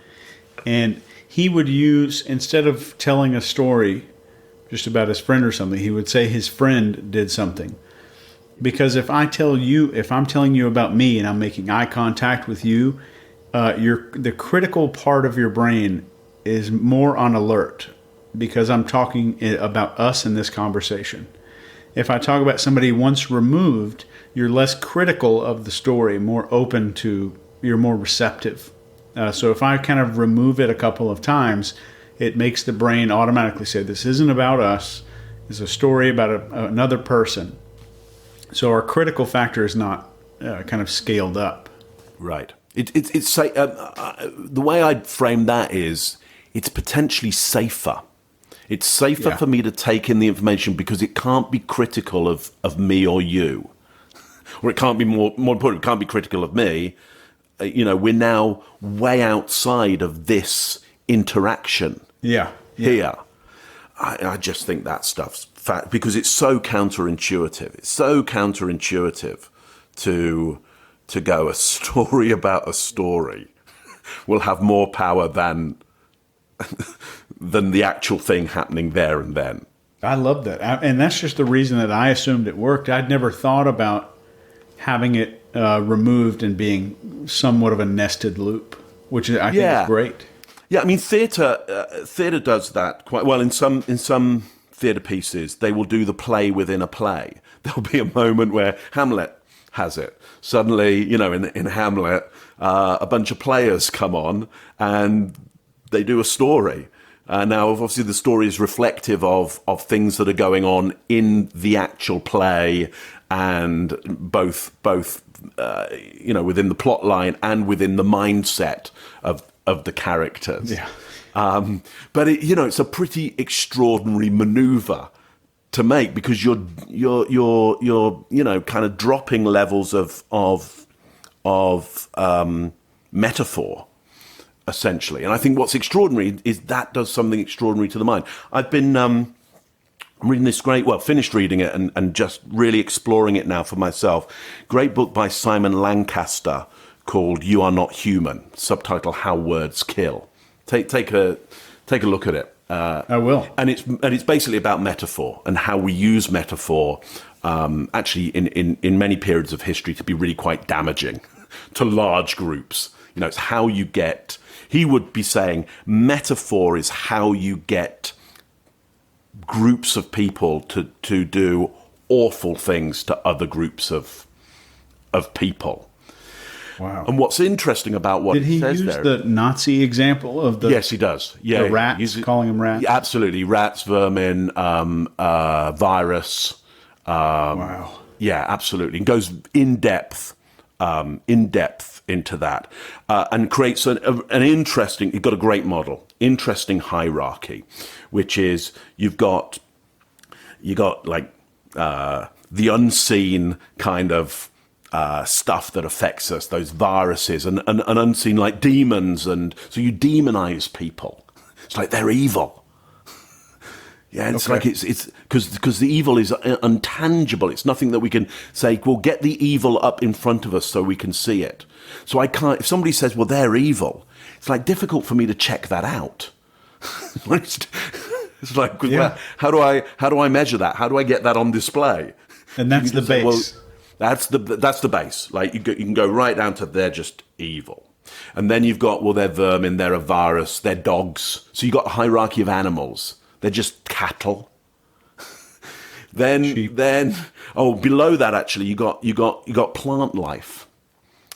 and he would use, instead of telling a story just about his friend or something, he would say his friend did something. Because if I'm telling you about me and I'm making eye contact with you, the critical part of your brain is more on alert because I'm talking about us in this conversation. If I talk about somebody once removed, you're less critical of the story, more open to, you're more receptive. So if I kind of remove it a couple of times, it makes the brain automatically say, this isn't about us, it's a story about another person. So our critical factor is not kind of scaled up. Right. It's the way I'd frame that is it's potentially safer. It's safer for me to take in the information because it can't be critical of me or you. Or it can't be more important, it can't be critical of me. You know, we're now way outside of this interaction here. I just think that stuff's fact, because it's so counterintuitive. It's so counterintuitive to go, a story about a story will have more power than the actual thing happening there and then. I love that. And that's just the reason that I assumed it worked. I'd never thought about having it removed and being somewhat of a nested loop, which I think is great. Yeah, I mean, theatre does that quite well. In some theatre pieces, they will do the play within a play. There'll be a moment where Hamlet has it. Suddenly, you know, in Hamlet, a bunch of players come on and they do a story. Now, obviously, the story is reflective of things that are going on in the actual play, and both you know, within the plot line and within the mindset of the characters. Yeah. But it's a pretty extraordinary maneuver to make, because you're kind of dropping levels of metaphor, essentially. And I think what's extraordinary is that does something extraordinary to the mind. I've been reading this finished reading it and just really exploring it now for myself. Great book by Simon Lancaster called You Are Not Human, subtitle How Words Kill. Take a look at it. I will. And it's basically about metaphor and how we use metaphor, actually in many periods of history, to be really quite damaging to large groups. You know, it's how you get. He would be saying metaphor is how you get groups of people to do awful things to other groups of people. Wow. And what's interesting about what Did he says use there... the Nazi example of the... Yes, he does. Yeah, the rats, calling them rats? Yeah, absolutely. Rats, vermin, virus. Wow. Yeah, absolutely. It goes in depth into that, and creates an interesting... You've got a great model, interesting hierarchy, which is you got like the unseen kind of stuff that affects us, those viruses, and unseen like demons, and so you demonize people. It's like they're evil. Yeah, it's like it's because the evil is untangible. It's nothing that we can say, well, get the evil up in front of us so we can see it. So I can't, if somebody says, well, they're evil, it's like difficult for me to check that out. It's like, well, how do I measure that? How do I get that on display? And that's the base. Well, that's the base. Like you can go right down to they're just evil. And then you've got, well, they're vermin, they're a virus, they're dogs. So you've got a hierarchy of animals. They're just cattle. Then below that actually you got plant life.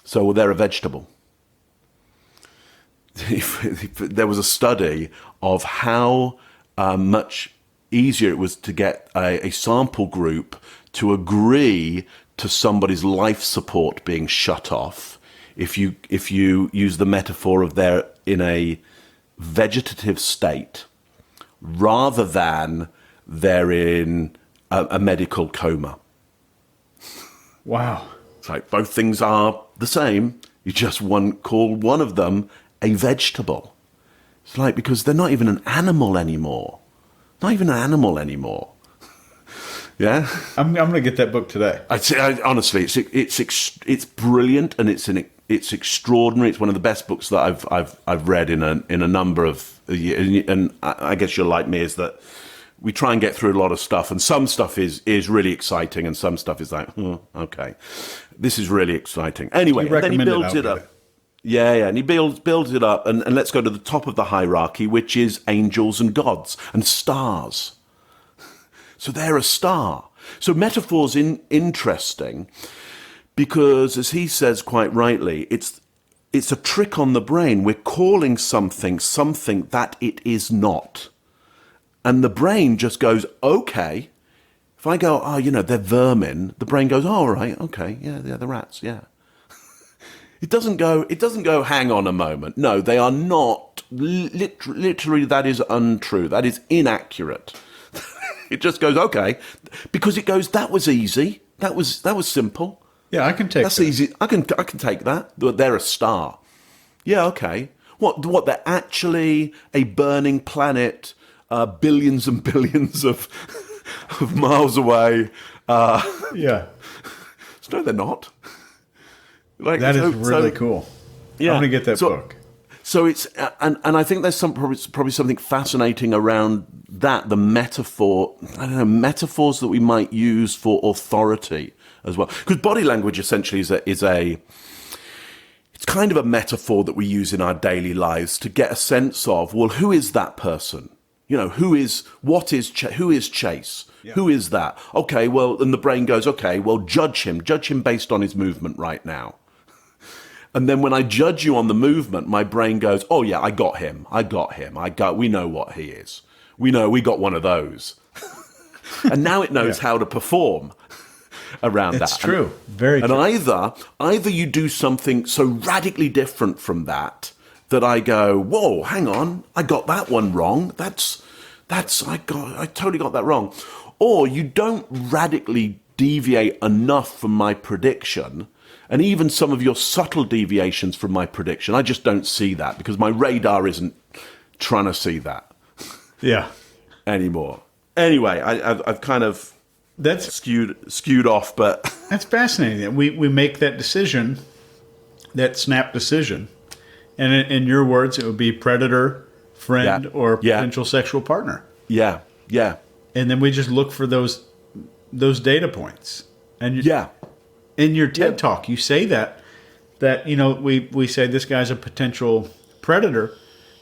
So they're a vegetable. There was a study of how much easier it was to get a sample group to agree to somebody's life support being shut off if you use the metaphor of they're in a vegetative state rather than they're in a medical coma. Wow. It's like both things are the same. You just call one of them a vegetable. It's like, because they're not even an animal anymore. Not even an animal anymore. Yeah? I'm going to get that book today. Honestly, it's brilliant, and it's extraordinary. It's one of the best books that I've read in a number of years. And I guess you're like me, is that we try and get through a lot of stuff, and some stuff is really exciting, and some stuff is like, okay, this is really exciting. Anyway, and then he builds it up. Yeah, and he builds it up, and let's go to the top of the hierarchy, which is angels and gods and stars. So they're a star. So metaphor's interesting because, as he says quite rightly, it's a trick on the brain. We're calling something that it is not. And the brain just goes, okay. If I go, they're vermin, the brain goes, all right, okay, yeah, the rats, yeah. It doesn't go, hang on a moment. No, they are not. Literally, that is untrue. That is inaccurate. It just goes, okay, because it goes, that was easy. That was simple. Yeah, I can take That's that. easy. I can take that. They're a star. Yeah, okay. What? They're actually a burning planet, billions and billions of miles away. Yeah. No, they're not. That is really cool. Yeah, I'm going to get that book. So it's and I think there's probably something fascinating around that, the metaphor. I don't know, metaphors that we might use for authority as well, because body language essentially is it's kind of a metaphor that we use in our daily lives to get a sense of, well, who is that person? Who is Chase? Yeah. Who is that? Okay, well, and the brain goes, okay, well, judge him based on his movement right now. And then when I judge you on the movement, my brain goes, oh yeah, I got him. We know what he is. We got one of those. And now it knows how to perform around that. That's true. Very true. And either you do something so radically different from that I go, whoa, hang on, I got that one wrong. I totally got that wrong. Or you don't radically deviate enough from my prediction, and even some of your subtle deviations from my prediction, I just don't see that because my radar isn't trying to see that. Yeah. Anymore. Anyway, I've kind of skewed off, but that's fascinating. We make that decision, that snap decision, and in your words, it would be predator, friend, or potential sexual partner. Yeah, yeah. And then we just look for those data points. And in your TED Talk, you say that we say this guy's a potential predator,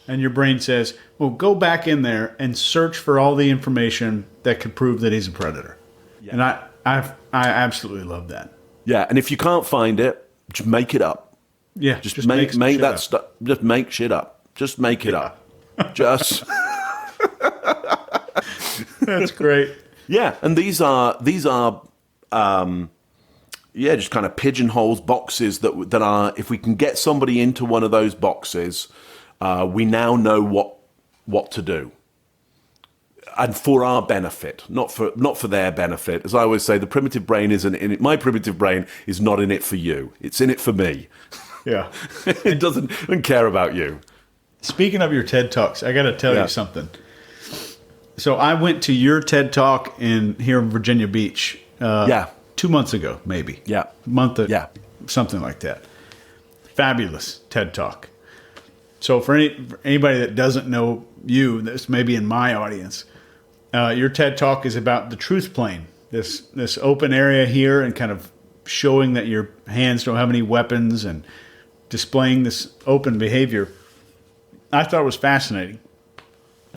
and your brain says, well, go back in there and search for all the information that could prove that he's a predator. Yeah. And I absolutely love that. Yeah, and if you can't find it, just make it up. Yeah, Just make that stuff. Just make shit up. Just make it up. Just That's great. yeah, and these are just kind of pigeonholes, boxes that are. If we can get somebody into one of those boxes, we now know what to do. And for our benefit, not for their benefit. As I always say, the primitive brain isn't in it. My primitive brain is not in it for you. It's in it for me. Yeah. It doesn't care about you. Speaking of your TED Talks, I got to tell you something. So I went to your TED Talk here in Virginia Beach 2 months ago, maybe. Yeah. Something like that. Fabulous TED Talk. So for anybody that doesn't know you, this may be in my audience, your TED Talk is about the truth plane, this open area here, and kind of showing that your hands don't have any weapons and displaying this open behavior. I thought it was fascinating.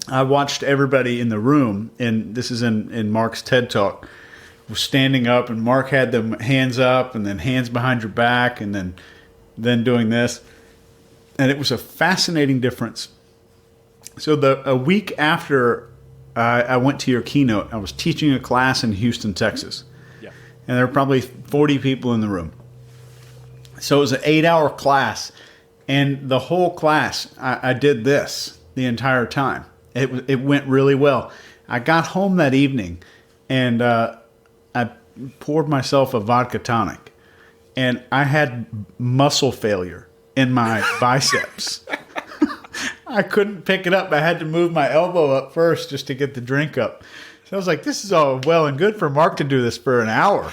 I watched everybody in the room, and this is in Mark's TED Talk, was standing up, and Mark had them hands up and then hands behind your back and then doing this. And it was a fascinating difference. So a week after I went to your keynote, I was teaching a class in Houston, Texas. Yeah. And there were probably 40 people in the room. So it was an 8-hour class. And the whole class, I did this the entire time. It went really well. I got home that evening, and I poured myself a vodka tonic. And I had muscle failure in my biceps. I couldn't pick it up. I had to move my elbow up first just to get the drink up. So I was like, this is all well and good for Mark to do this for an hour.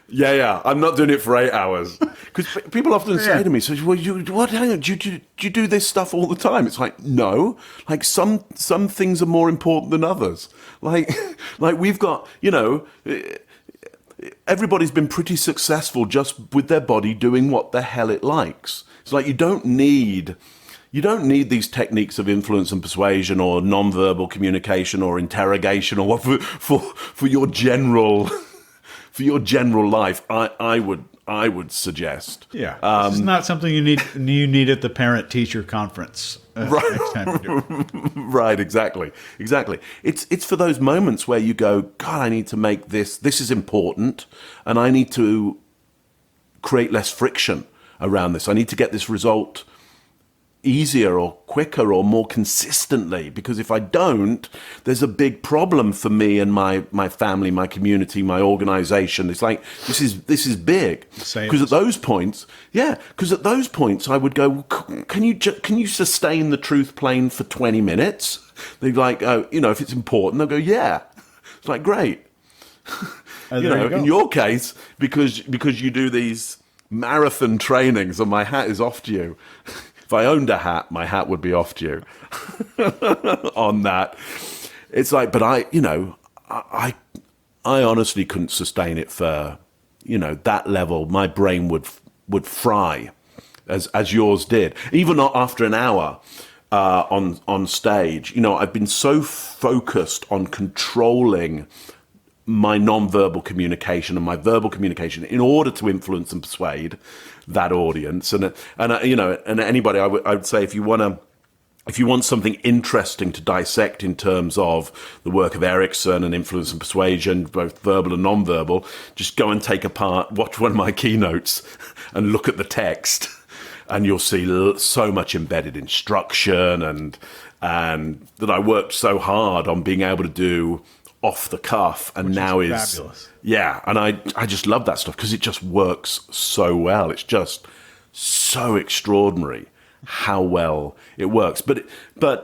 Yeah. I'm not doing it for 8 hours. Because people often say to me, "So, well, hang on, do you do this stuff all the time?" It's like, no. Like some things are more important than others. Like we've got, everybody's been pretty successful just with their body doing what the hell it likes. It's like you don't need these techniques of influence and persuasion or non-verbal communication or interrogation or what for your general life. I would suggest. Yeah, this is not something you need at the parent-teacher conference. Right. Next time you do it. Right, exactly. It's for those moments where you go, God, I need to make this is important, and I need to create less friction around this. I need to get this result easier or quicker or more consistently, because if I don't, there's a big problem for me and my family, my community, my organization. It's like this is big. Because at those points I would go, can you sustain the truth plane for 20 minutes? They're like, oh, if it's important, they'll go, yeah. It's like, great. In your case, because you do these marathon trainings, and my hat is off to you. If I owned a hat, my hat would be off to you on that. It's like, but I honestly couldn't sustain it for, that level. My brain would fry as yours did. Even after an hour on stage, I've been so focused on controlling my non-verbal communication and my verbal communication in order to influence and persuade that audience. And anybody, I would say, if you want something interesting to dissect in terms of the work of Erickson and influence and persuasion, both verbal and non-verbal, just go and watch one of my keynotes and look at the text, and you'll see so much embedded instruction and that I worked so hard on being able to do off the cuff, and now is fabulous. Yeah, and I just love that stuff because it just works so well. It's just so extraordinary how well it works. But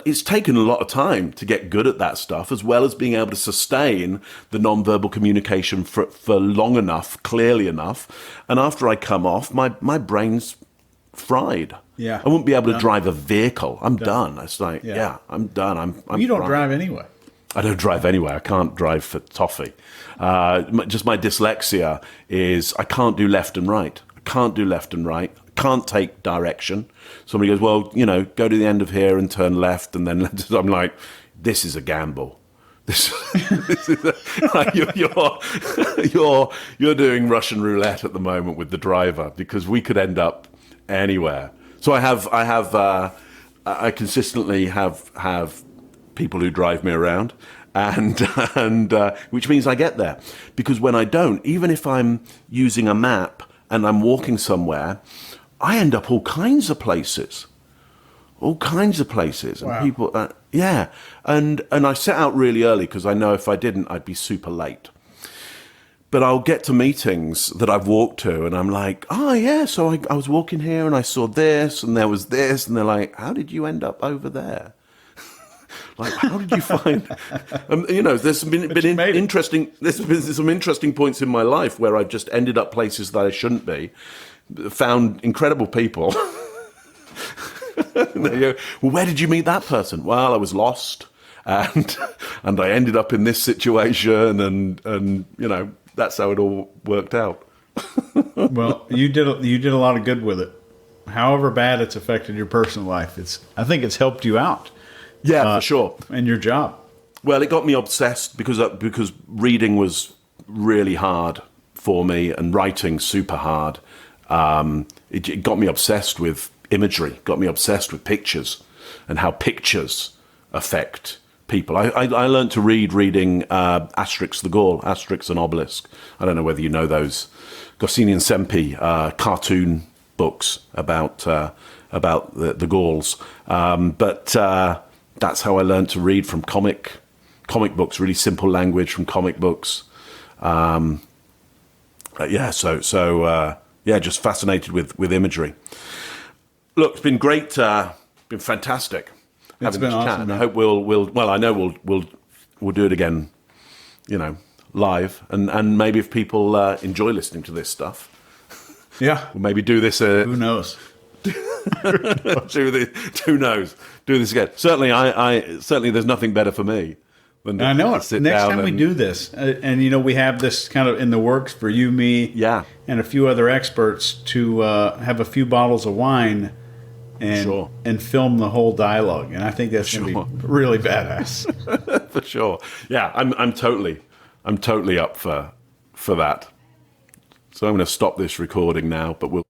it's taken a lot of time to get good at that stuff, as well as being able to sustain the non-verbal communication for long enough, clearly enough. And after I come off, my brain's fried. Yeah, I wouldn't be able to drive a vehicle. I'm done. It's like, I'm done. You don't fried. drive anyway. I don't drive anyway. I can't drive for toffee. Just my dyslexia is I can't do left and right. I can't do left and right. I can't take direction. Somebody goes, well, go to the end of here and turn left, and then I'm like, this is a gamble. This, this is like you're doing Russian roulette at the moment with the driver, because we could end up anywhere. So I consistently have people who drive me around, and which means I get there. Because when I don't, even if I'm using a map and I'm walking somewhere, I end up all kinds of places. And Wow. people, yeah. And I set out really early because I know if I didn't, I'd be super late. But I'll get to meetings that I've walked to, and I'm like, oh yeah, so I was walking here and I saw this, and there was this, and they're like, how did you end up over there? Like, how did you find? There's been interesting. There's been some interesting points in my life where I've just ended up places that I shouldn't be, found incredible people. And they go, well, where did you meet that person? Well, I was lost, and I ended up in this situation, and that's how it all worked out. Well, you did a lot of good with it. However bad it's affected your personal life, I think it's helped you out. Yeah, for sure. In your job. Well, it got me obsessed because reading was really hard for me, and writing super hard. It got me obsessed with imagery, got me obsessed with pictures and how pictures affect people. I learned to reading Asterix the Gaul, Asterix and Obelisk. I don't know whether you know those Goscinny and Sempi cartoon books about the Gauls. But that's how I learned to read, from comic books, really simple language from comic books. Just fascinated with imagery. Look, it's been great, been fantastic having this chat. And I hope we'll do it again, live, and maybe if people enjoy listening to this stuff, yeah, we'll maybe do this. Who knows? Who knows? Do this again. Certainly, there's nothing better for me than I know it. sit Next down time we do this, and we have this kind of in the works for you, me, and a few other experts to have a few bottles of wine and film the whole dialogue. And I think that's going to be really badass. For sure. Yeah, I'm totally up for that. So I'm going to stop this recording now, but we'll